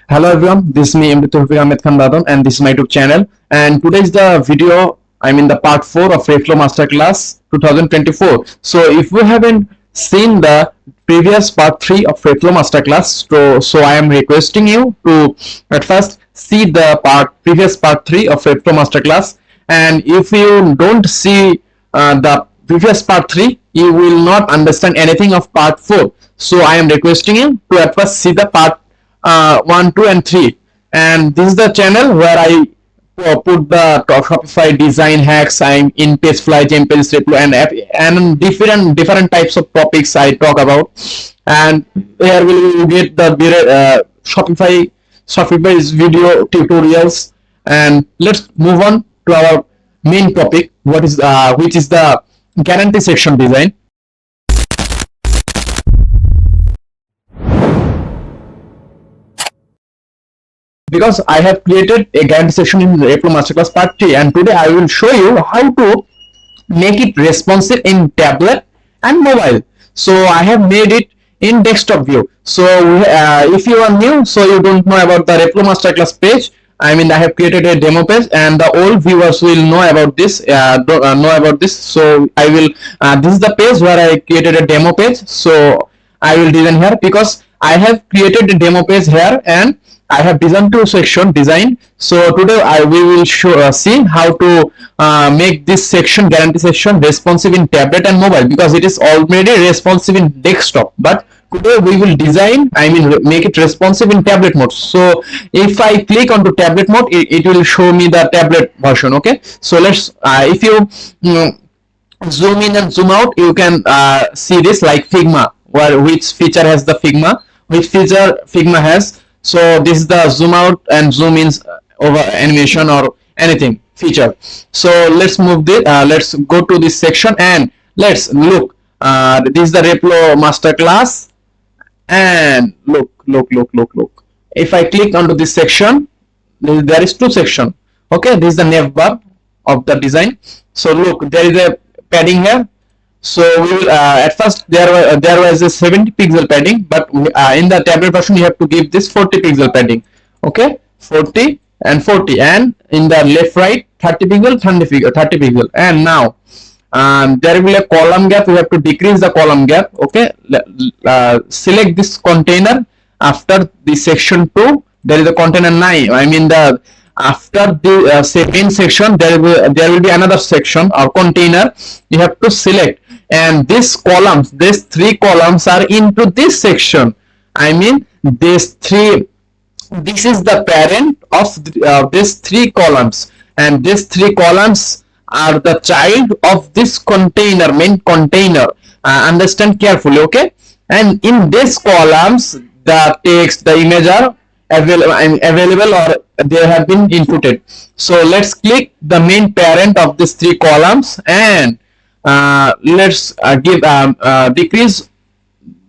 Hello everyone, this is me Toufic and this is my YouTube channel. And today is the video, the part 4 of Replo Masterclass 2024. So if we haven't seen the previous part 3 of Replo Masterclass, so I am requesting you to at first see the previous part 3 of Replo Masterclass. And if you don't see the previous part 3, you will not understand anything of part 4. So I am requesting you to at first see the part 1, 2 and 3, and this is the channel where I put the Shopify design hacks. I'm in Pagefly, Templates, Replo and different types of topics I talk about. And here will get the Shopify's video tutorials. And let's move on to our main topic, which is the guarantee section design. Because I have created a guarantee section in Replo Masterclass Part 3, and today I will show you how to make it responsive in tablet and mobile. So I have made it in desktop view. So if you are new, so you don't know about the Replo Masterclass page, I have created a demo page, and the old viewers will know about this. So I will. This is the page where I created a demo page. So I will design here because I have created a demo page here, and I have designed two section design. So today we will see how to make this section, guarantee section, responsive in tablet and mobile, because it is already responsive in desktop. But today we will design, make it responsive in tablet mode. So if I click onto tablet mode, it will show me the tablet version. Okay. So let's if you zoom in and zoom out, you can see this like Figma, which feature has the Figma, which feature Figma has. So this is the zoom out and zoom in over animation or anything feature. So let's move this. Let's go to this section and let's look. This is the Replo Masterclass, and look. If I click onto this section, there is two section. Okay, this is the nav bar of the design. So look, there is a padding here. So we will at first there was a 70 pixel padding, but in the tablet version you have to give this 40 pixel padding. Okay, 40 and 40, and in the left right 30 pixel, 30 pixel. And now there will be a column gap. We have to decrease the column gap. Okay, select this container. After the section 2, there is a container 9. After the second section, there will be another section or container. You have to select, and these three columns are into this section. This is the parent of these three columns, and these three columns are the child of this container, main container. Understand carefully, okay? And in these columns, the text, the image are available or they have been inputted. So let's click the main parent of these three columns, and let's decrease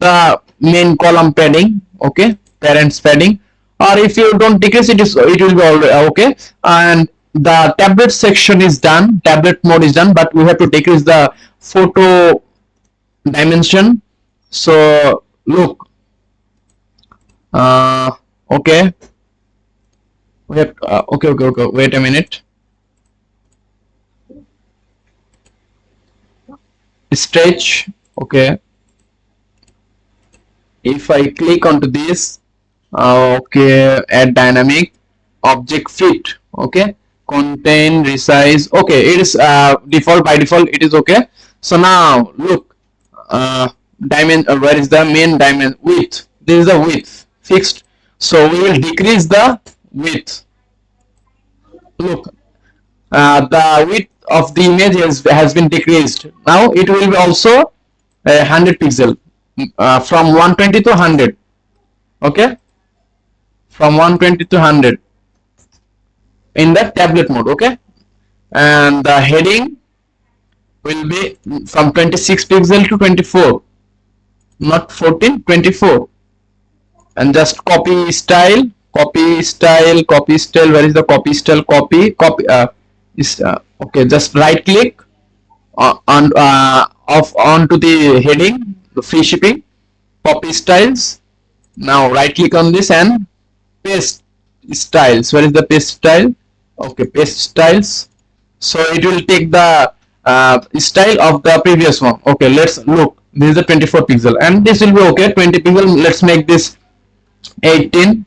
the main column padding. Okay, parents padding, or if you don't decrease it, it will be already okay. And the tablet section is done, tablet mode is done, but we have to decrease the photo dimension. So look, okay, we have okay, wait a minute. Stretch. Okay, if I click onto this, okay, add dynamic object fit. Okay, contain resize. Okay, it is by default it is okay. So now look, where is the main dimension? Width. This is the width fixed. So we will decrease the width. Look, the width of the image has been decreased. Now it will be also 100 pixel, from 120 to 100. Okay, from 120 to 100 in the tablet mode. Okay, and the heading will be from 26 pixel to 24, not 14, 24. And just copy style. Where is the copy style? Copy okay, just right click onto the heading, the free shipping, copy styles. Now right click on this and paste styles. Where is the paste style? Okay, paste styles. So it will take the style of the previous one. Okay, let's look. This is the 24 pixel and this will be okay. 20 pixel. Let's make this 18.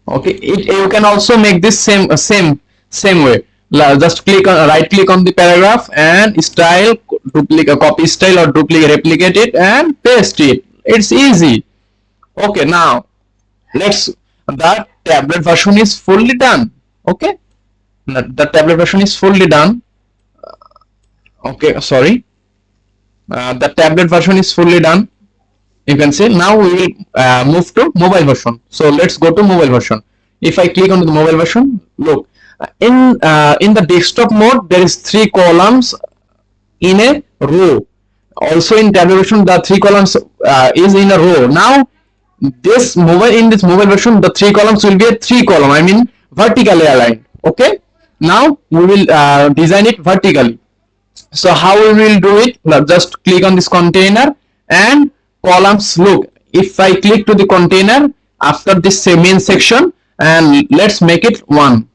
Okay, you can also make this same way. Just click on right click on the paragraph and style, duplicate, copy style or duplicate, replicate it and paste it. It's easy. Okay, now let's, the tablet version is fully done. Okay, the tablet version is fully done. Okay, sorry, the tablet version is fully done. You can see. Now we will move to mobile version. So let's go to mobile version. If I click on the mobile version, look, in the desktop mode there is 3 columns in a row. Also in tablet version the 3 columns is in a row. Now in this mobile version the 3 columns will be a 3 column, I mean vertically aligned. Okay, now we will design it vertically. So how we will do it? Now just click on this container and columns. Look, if I click to the container after this main section and let's make it 1.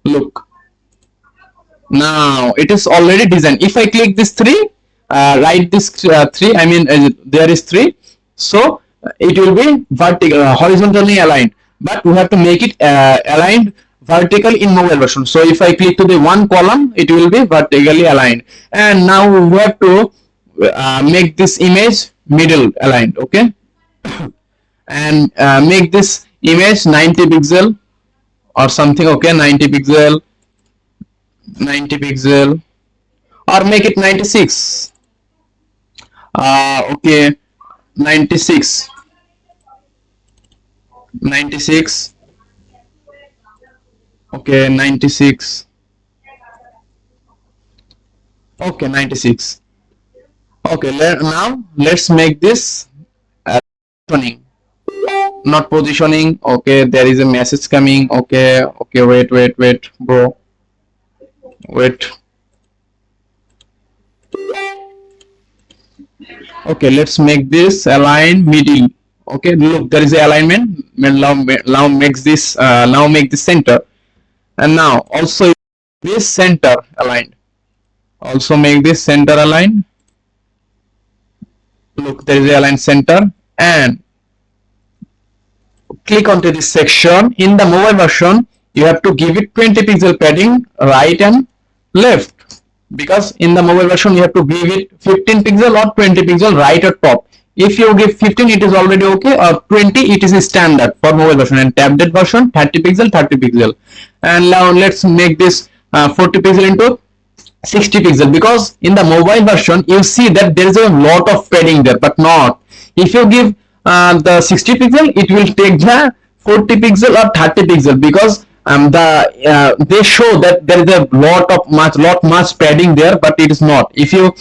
Look, now it is already designed. If I click this 3, write this 3, I mean there is 3, so it will be vertical, horizontally aligned, but we have to make it aligned vertical in mobile version. So if I click to the 1 column, it will be vertically aligned. And now we have to make this image middle aligned. Okay, and make this image 90 pixel or something. Okay, 90 pixel or make it 96. Okay, 96. Okay, 96. Okay, 96. Okay, now let's make this positioning, not positioning. Okay, there is a message coming. Okay, wait, bro, wait. Okay, let's make this align middle. Okay, look, there is a alignment. Now makes this now make this center, and now also this center aligned. Also make this center aligned. Look, there is a align center, and click onto this section. In the mobile version you have to give it 20 pixel padding right and left, because in the mobile version you have to give it 15 pixel or 20 pixel right or top. If you give 15 it is already okay, or 20 it is standard for mobile version, and tablet version 30 pixel. And now let's make this 40 pixel into 60 pixel, because in the mobile version you see that there is a lot of padding there, but not if you give the 60 pixel, it will take the 40 pixel or 30 pixel, because they show that there is a lot much padding there, but it is not. If you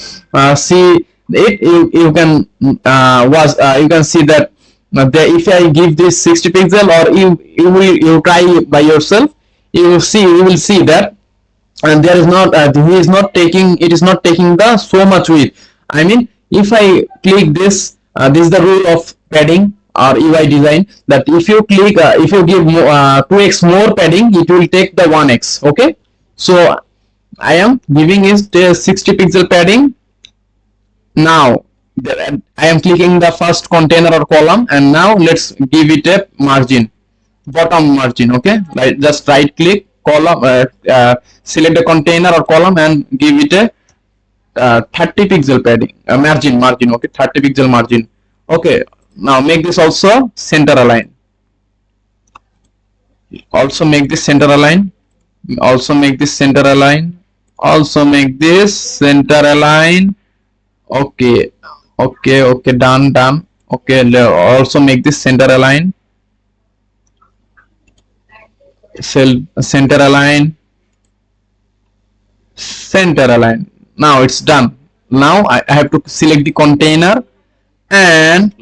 see it, you can you can see that if I give this 60 pixel, or you try by yourself, you will see that, and there is not it is not taking the so much width. I mean, if I click this, this is the rule of padding or UI design, that if you click if you give 2x more padding, it will take the 1x. Okay, so I am giving is the 60 pixel padding. Now I am clicking the first container or column, and now let's give it a margin, bottom margin. Okay, just right click, column, select the container or column and give it a 30 pixel padding, margin. Okay, 30 pixel margin. Okay, now make this also center align. Also make this center align. Also make this center align. Also make this center align. Okay, done. Okay, also make this center align. Center align. Now it's done. Now I have to select the container and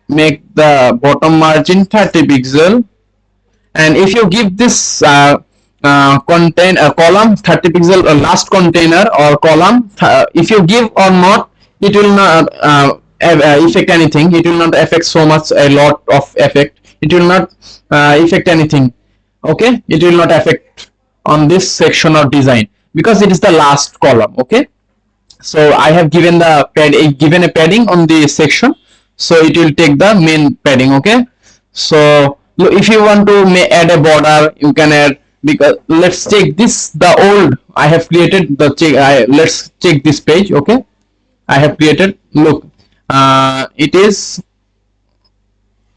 make the bottom margin 30 pixel, and if you give this column 30 pixel, last container or column, if you give or not, it will not affect anything. It will not affect so much, a lot of effect. it will not affect anything. Okay, it will not affect on this section or design because it is the last column. Okay, so I have given the given a padding on the section, so it will take the main padding. Okay, so if you want to add a border, you can add, because let's check this, the old I have created the let's check this page. Okay, I have created, look, it is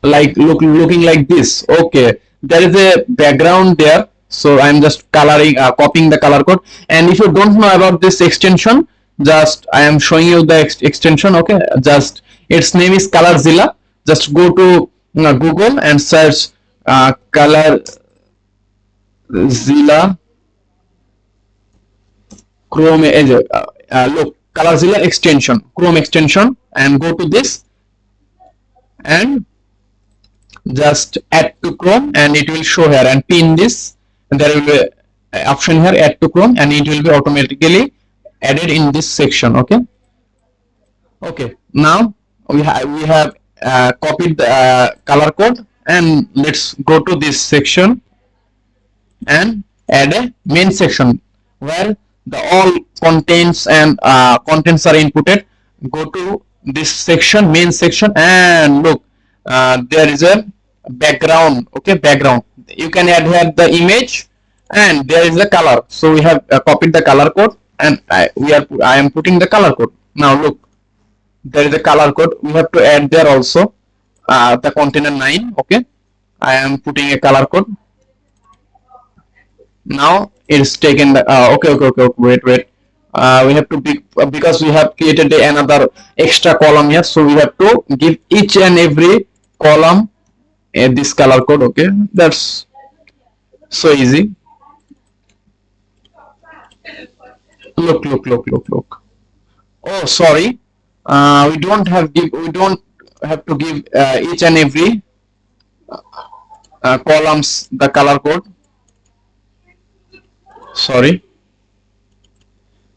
like looking like this. Okay, there is a background there, so I'm just coloring, copying the color code. And if you don't know about this extension, just I am showing you the extension. Okay, just its name is Colorzilla. Just go to Google and search Colorzilla Chrome, look, Colorzilla extension, Chrome extension, and go to this and just add to Chrome, and it will show here, and pin this, and there will be option here, add to Chrome, and it will be automatically added in this section. Okay, okay, now we have copied the color code, and let's go to this section and add a main section where the all contents and contents are inputted. Go to this section, main section, and look, there is a background. Okay, background, you can add here the image, and there is the color. So we have copied the color code, and I am putting the color code. Now look, there is a color code, we have to add there also the container 9. Okay, I am putting a color code. Now it is taken the okay, wait, we have to because we have created another extra column here, so we have to give each and every column this color code. Okay, that's so easy. Look, oh sorry, we don't have to give each and every columns the color code. Sorry,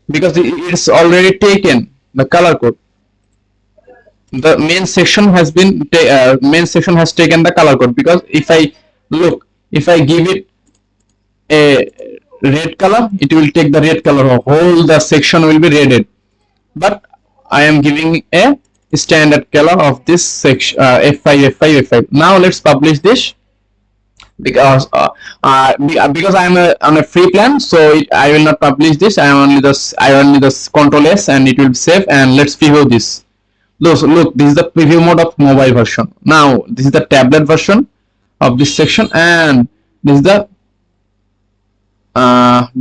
because it's already taken the color code. The main section has been main section has taken the color code, because if I give it a red color, it will take the red color, whole the section will be reded. But I am giving a standard color of this section, F5. Now let's publish this, because I am on a free plan, so I will not publish this. I only just Control S, and it will be safe. And let's preview this. Look, this is the preview mode of mobile version. Now this is the tablet version of this section, and this is the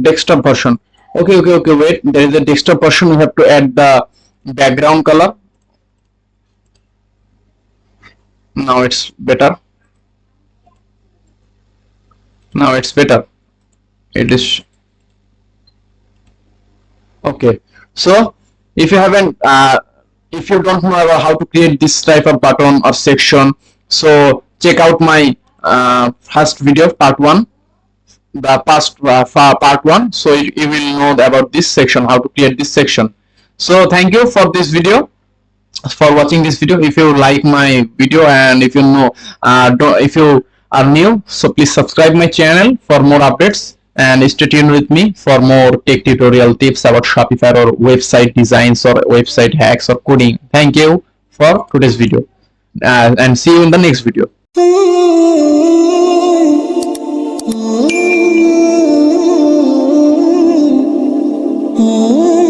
desktop version. Okay, wait, there is a desktop version. We have to add the background color. Now it's better. It is okay. So if you haven't if you don't know about how to create this type of button or section, so check out my first video, part 1, the past part 1, so you will know about this section, how to create this section. So thank you for this video, for watching this video. If you like my video, and if you know if you are new, so please subscribe my channel for more updates, and stay tuned with me for more tech tutorial tips about Shopify or website designs or website hacks or coding. Thank you for today's video, and see you in the next video. Oh